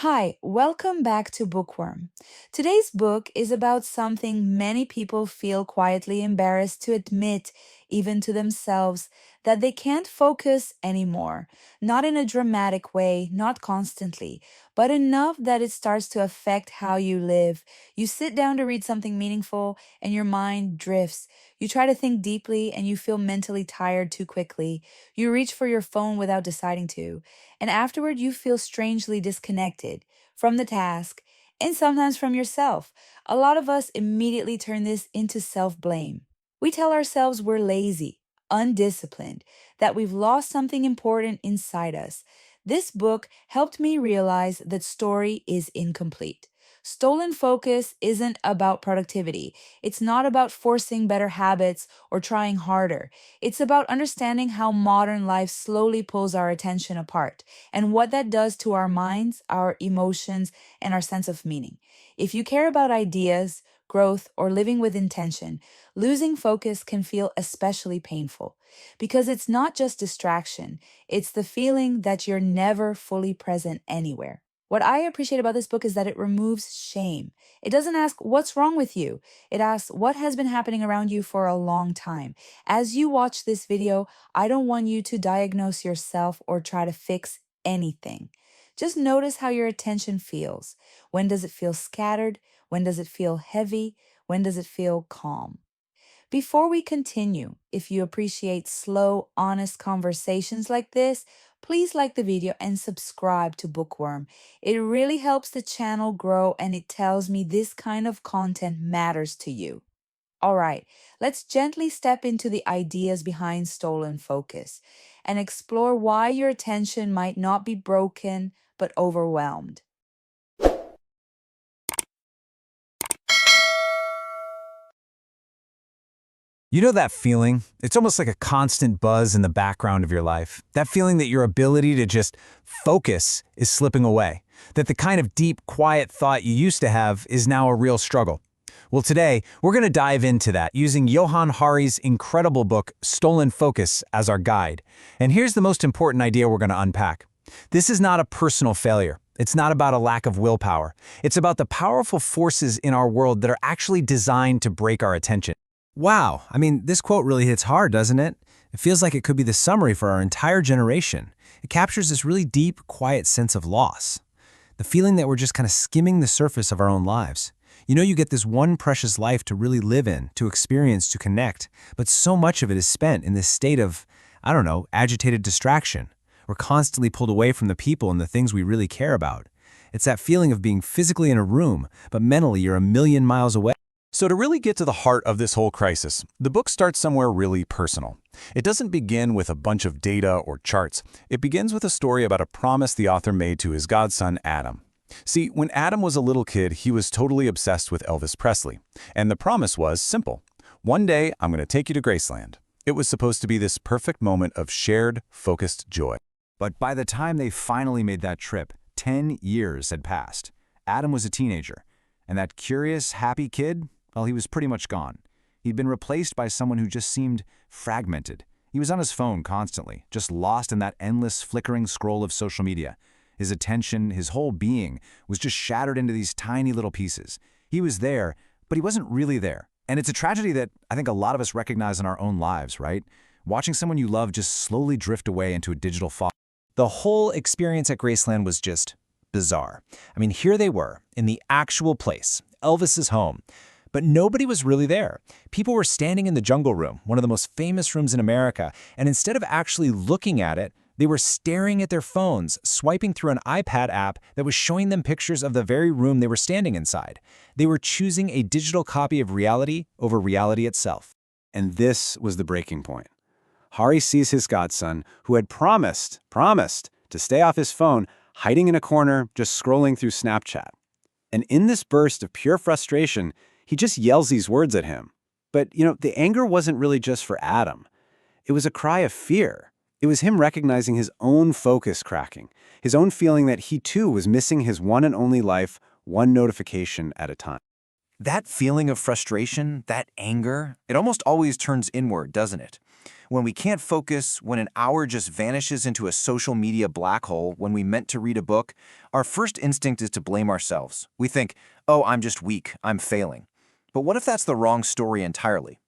Hi, welcome back to Bookworm. Today's book is about something many people feel quietly embarrassed to admit, even to themselves, that they can't focus anymore. Not in a dramatic way, not constantly, but enough that it starts to affect how you live. You sit down to read something meaningful and your mind drifts. You try to think deeply and you feel mentally tired too quickly. You reach for your phone without deciding to, and afterward you feel strangely disconnected from the task and sometimes from yourself. A lot of us immediately turn this into self blame. We tell ourselves we're lazy, undisciplined, that we've lost something important inside us. This book helped me realize that story is incomplete. Stolen focus isn't about productivity. It's not about forcing better habits or trying harder. It's about understanding how modern life slowly pulls our attention apart and what that does to our minds, our emotions, and our sense of meaning. If you care about ideas, growth, or living with intention, losing focus can feel especially painful because it's not just distraction, it's the feeling that you're never fully present anywhere. What I appreciate about this book is that it removes shame. It doesn't ask what's wrong with you. It asks what has been happening around you for a long time. As you watch this video, I don't want you to diagnose yourself or try to fix anything. Just notice how your attention feels. When does it feel scattered? When does it feel heavy? When does it feel calm? Before we continue, if you appreciate slow, honest conversations like this, please like the video and subscribe to Bookworm. It really helps the channel grow and it tells me this kind of content matters to you. All right, let's gently step into the ideas behind stolen focus and explore why your attention might not be broken but overwhelmed. You know that feeling? It's almost like a constant buzz in the background of your life. That feeling that your ability to just focus is slipping away. That the kind of deep, quiet thought you used to have is now a real struggle. Well, today, we're going to dive into that using Johann Hari's incredible book, Stolen Focus, as our guide. And here's the most important idea we're going to unpack. This is not a personal failure. It's not about a lack of willpower. It's about the powerful forces in our world that are actually designed to break our attention. Wow, this quote really hits hard, doesn't it? It feels like it could be the summary for our entire generation. It captures this really deep, quiet sense of loss. The feeling that we're just kind of skimming the surface of our own lives. You get this one precious life to really live in, to experience, to connect, but so much of it is spent in this state of, agitated distraction. We're constantly pulled away from the people and the things we really care about. It's that feeling of being physically in a room, but mentally you're a million miles away. So to really get to the heart of this whole crisis, the book starts somewhere really personal. It doesn't begin with a bunch of data or charts. It begins with a story about a promise the author made to his godson, Adam. See, when Adam was a little kid, he was totally obsessed with Elvis Presley. And the promise was simple. One day, I'm going to take you to Graceland. It was supposed to be this perfect moment of shared, focused joy. But by the time they finally made that trip, 10 years had passed. Adam was a teenager. And that curious, happy kid, well, he was pretty much gone. He'd been replaced by someone who just seemed fragmented. He was on his phone constantly, just lost in that endless flickering scroll of social media. His attention, his whole being, was just shattered into these tiny little pieces. He was there, but he wasn't really there. And it's a tragedy that I think a lot of us recognize in our own lives, right? Watching someone you love just slowly drift away into a digital fog. The whole experience at Graceland was just bizarre. Here they were, in the actual place, Elvis's home. But nobody was really there. People were standing in the Jungle Room, one of the most famous rooms in America, and instead of actually looking at it, they were staring at their phones, swiping through an iPad app that was showing them pictures of the very room they were standing inside. They were choosing a digital copy of reality over reality itself. And this was the breaking point. Hari sees his godson, who had promised to stay off his phone, hiding in a corner, just scrolling through Snapchat. And in this burst of pure frustration, he just yells these words at him. But, the anger wasn't really just for Adam. It was a cry of fear. It was him recognizing his own focus cracking, his own feeling that he too was missing his one and only life, one notification at a time. That feeling of frustration, that anger, it almost always turns inward, doesn't it? When we can't focus, when an hour just vanishes into a social media black hole when we meant to read a book, our first instinct is to blame ourselves. We think, oh, I'm just weak, I'm failing. But what if that's the wrong story entirely?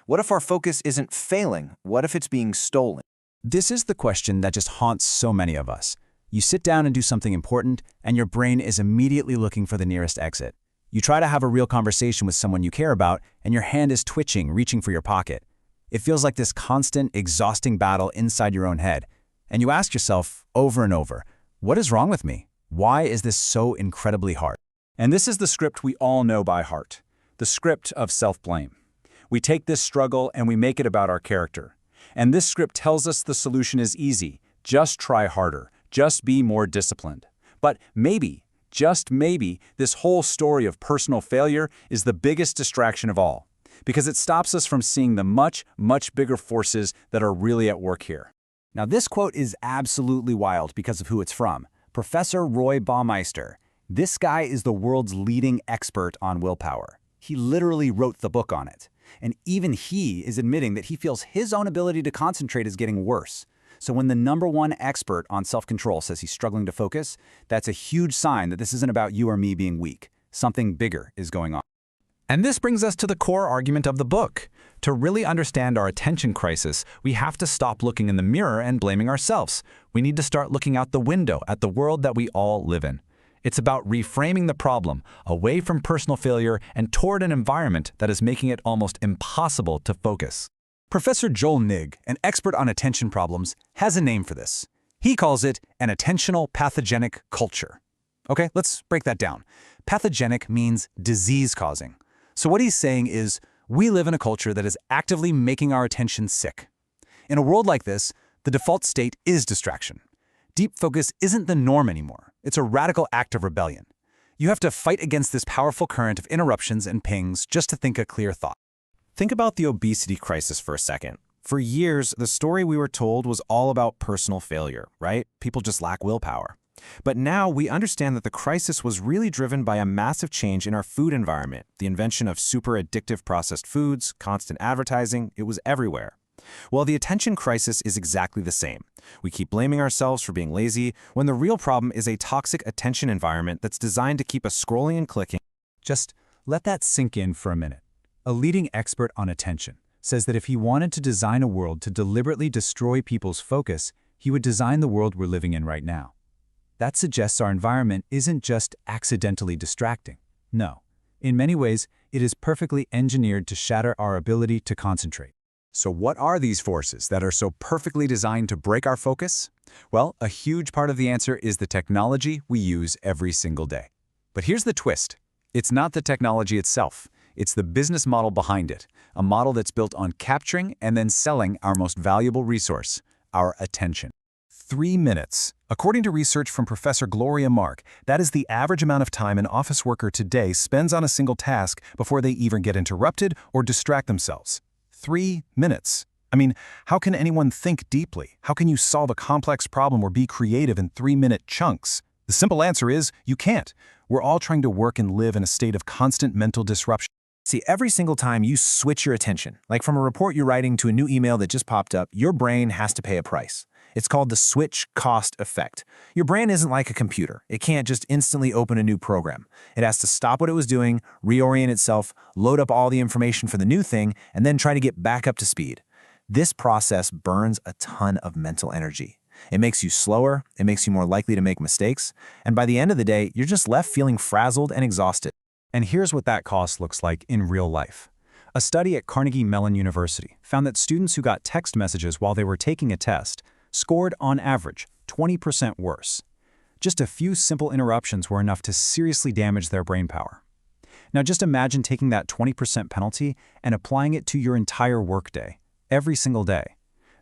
What if our focus isn't failing? What if it's being stolen? This is the question that just haunts so many of us. You sit down and do something important, and your brain is immediately looking for the nearest exit. You try to have a real conversation with someone you care about, and your hand is twitching, reaching for your pocket. It feels like this constant, exhausting battle inside your own head. And you ask yourself over and over, what is wrong with me? Why is this so incredibly hard? And this is the script we all know by heart, the script of self-blame. We take this struggle and we make it about our character. And this script tells us the solution is easy. Just try harder. Just be more disciplined. But maybe, just maybe, this whole story of personal failure is the biggest distraction of all, because it stops us from seeing the much, much bigger forces that are really at work here. Now, this quote is absolutely wild because of who it's from. Professor Roy Baumeister. This guy is the world's leading expert on willpower. He literally wrote the book on it. And even he is admitting that he feels his own ability to concentrate is getting worse. So when the #1 expert on self-control says he's struggling to focus, that's a huge sign that this isn't about you or me being weak. Something bigger is going on. And this brings us to the core argument of the book. To really understand our attention crisis, we have to stop looking in the mirror and blaming ourselves. We need to start looking out the window at the world that we all live in. It's about reframing the problem away from personal failure and toward an environment that is making it almost impossible to focus. Professor Joel Nigg, an expert on attention problems, has a name for this. He calls it an attentional pathogenic culture. Okay, let's break that down. Pathogenic means disease-causing. So what he's saying is, we live in a culture that is actively making our attention sick. In a world like this, the default state is distraction. Deep focus isn't the norm anymore. It's a radical act of rebellion. You have to fight against this powerful current of interruptions and pings just to think a clear thought. Think about the obesity crisis for a second. For years, the story we were told was all about personal failure, right? People just lack willpower. But now we understand that the crisis was really driven by a massive change in our food environment, the invention of super addictive processed foods, constant advertising, it was everywhere. Well, the attention crisis is exactly the same. We keep blaming ourselves for being lazy when the real problem is a toxic attention environment that's designed to keep us scrolling and clicking. Just let that sink in for a minute. A leading expert on attention says that if he wanted to design a world to deliberately destroy people's focus, he would design the world we're living in right now. That suggests our environment isn't just accidentally distracting. No. In many ways, it is perfectly engineered to shatter our ability to concentrate. So what are these forces that are so perfectly designed to break our focus? Well, a huge part of the answer is the technology we use every single day. But here's the twist. It's not the technology itself. It's the business model behind it, a model that's built on capturing and then selling our most valuable resource, our attention. 3 minutes. According to research from Professor Gloria Mark, that is the average amount of time an office worker today spends on a single task before they even get interrupted or distract themselves. 3 minutes. I mean, how can anyone think deeply? How can you solve a complex problem or be creative in 3-minute chunks? The simple answer is, you can't. We're all trying to work and live in a state of constant mental disruption. See, every single time you switch your attention, like from a report you're writing to a new email that just popped up, your brain has to pay a price. It's called the switch cost effect. Your brain isn't like a computer. It can't just instantly open a new program. It has to stop what it was doing, reorient itself, load up all the information for the new thing, and then try to get back up to speed. This process burns a ton of mental energy. It makes you slower, it makes you more likely to make mistakes, and by the end of the day, you're just left feeling frazzled and exhausted. And here's what that cost looks like in real life. A study at Carnegie Mellon University found that students who got text messages while they were taking a test scored, on average, 20% worse. Just a few simple interruptions were enough to seriously damage their brain power. Now just imagine taking that 20% penalty and applying it to your entire workday, every single day.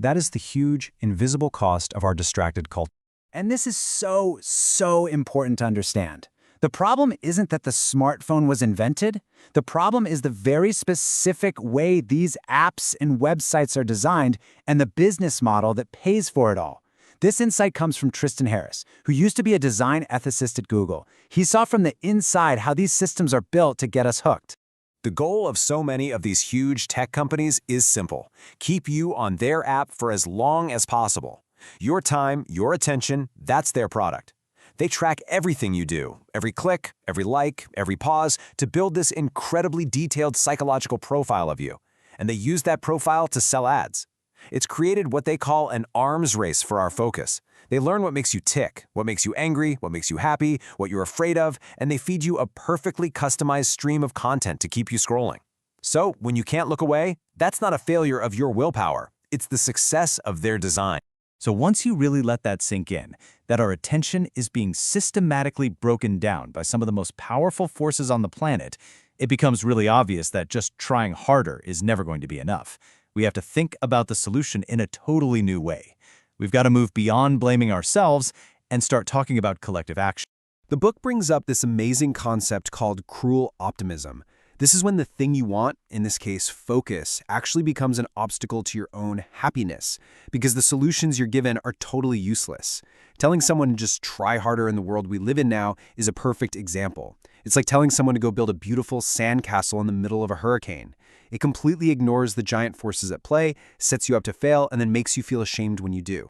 That is the huge, invisible cost of our distracted culture. And this is so important to understand. The problem isn't that the smartphone was invented. The problem is the very specific way these apps and websites are designed and the business model that pays for it all. This insight comes from Tristan Harris, who used to be a design ethicist at Google. He saw from the inside how these systems are built to get us hooked. The goal of so many of these huge tech companies is simple: keep you on their app for as long as possible. Your time, your attention, that's their product. They track everything you do, every click, every like, every pause, to build this incredibly detailed psychological profile of you. And they use that profile to sell ads. It's created what they call an arms race for our focus. They learn what makes you tick, what makes you angry, what makes you happy, what you're afraid of, and they feed you a perfectly customized stream of content to keep you scrolling. So, when you can't look away, that's not a failure of your willpower. It's the success of their design. So once you really let that sink in, that our attention is being systematically broken down by some of the most powerful forces on the planet, it becomes really obvious that just trying harder is never going to be enough. We have to think about the solution in a totally new way. We've got to move beyond blaming ourselves and start talking about collective action. The book brings up this amazing concept called cruel optimism. This is when the thing you want, in this case focus, actually becomes an obstacle to your own happiness, because the solutions you're given are totally useless. Telling someone to just try harder in the world we live in now is a perfect example. It's like telling someone to go build a beautiful sandcastle in the middle of a hurricane. It completely ignores the giant forces at play, sets you up to fail, and then makes you feel ashamed when you do.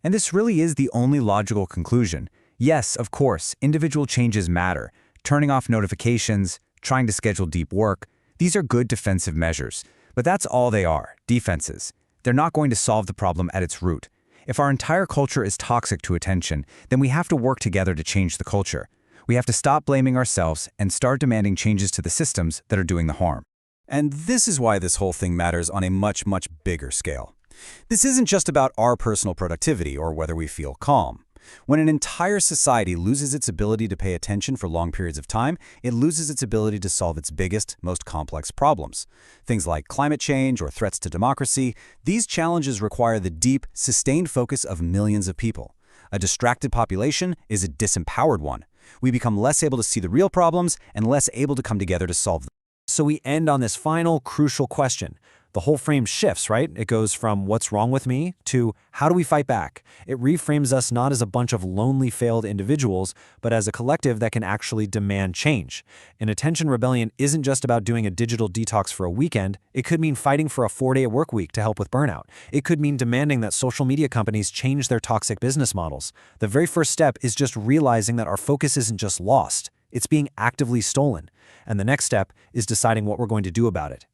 And this really is the only logical conclusion. Yes, of course, individual changes matter. Turning off notifications, trying to schedule deep work, these are good defensive measures. But that's all they are, defenses. They're not going to solve the problem at its root. If our entire culture is toxic to attention, then we have to work together to change the culture. We have to stop blaming ourselves and start demanding changes to the systems that are doing the harm. And this is why this whole thing matters on a much, much bigger scale. This isn't just about our personal productivity or whether we feel calm. When an entire society loses its ability to pay attention for long periods of time, it loses its ability to solve its biggest, most complex problems. Things like climate change or threats to democracy, these challenges require the deep, sustained focus of millions of people. A distracted population is a disempowered one. We become less able to see the real problems and less able to come together to solve them. So we end on this final, crucial question. The whole frame shifts, right? It goes from what's wrong with me to how do we fight back? It reframes us not as a bunch of lonely, failed individuals, but as a collective that can actually demand change. An attention rebellion isn't just about doing a digital detox for a weekend. It could mean fighting for a 4-day work week to help with burnout. It could mean demanding that social media companies change their toxic business models. The very first step is just realizing that our focus isn't just lost. It's being actively stolen. And the next step is deciding what we're going to do about it.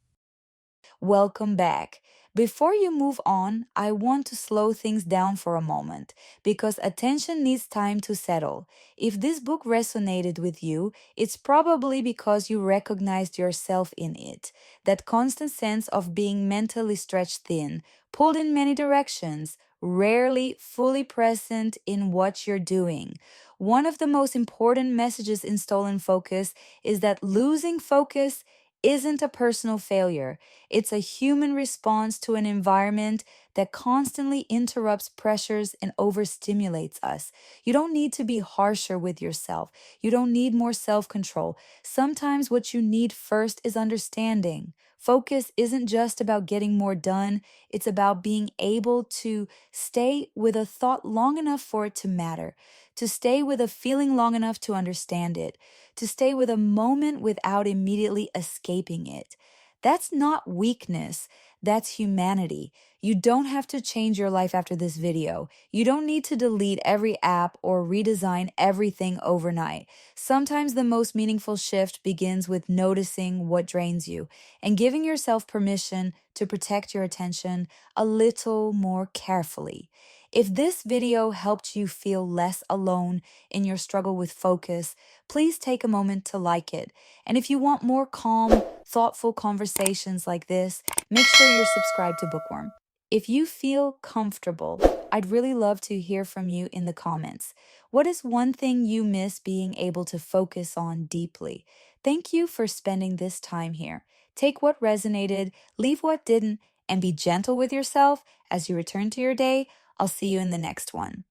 Welcome back. Before you move on, I want to slow things down for a moment because attention needs time to settle. If this book resonated with you, it's probably because you recognized yourself in it. That constant sense of being mentally stretched thin, pulled in many directions, rarely fully present in what you're doing. One of the most important messages in Stolen Focus is that losing focus isn't a personal failure. It's a human response to an environment that constantly interrupts pressures and overstimulates us. You don't need to be harsher with yourself. You don't need more self-control. Sometimes what you need first is understanding. Focus isn't just about getting more done. It's about being able to stay with a thought long enough for it to matter, to stay with a feeling long enough to understand it, to stay with a moment without immediately escaping it. That's not weakness, that's humanity. You don't have to change your life after this video. You don't need to delete every app or redesign everything overnight. Sometimes the most meaningful shift begins with noticing what drains you and giving yourself permission to protect your attention a little more carefully. If this video helped you feel less alone in your struggle with focus, please take a moment to like it. And if you want more calm, thoughtful conversations like this, make sure you're subscribed to Bookworm. If you feel comfortable, I'd really love to hear from you in the comments. What is one thing you miss being able to focus on deeply? Thank you for spending this time here. Take what resonated, leave what didn't, and be gentle with yourself as you return to your day. I'll see you in the next one.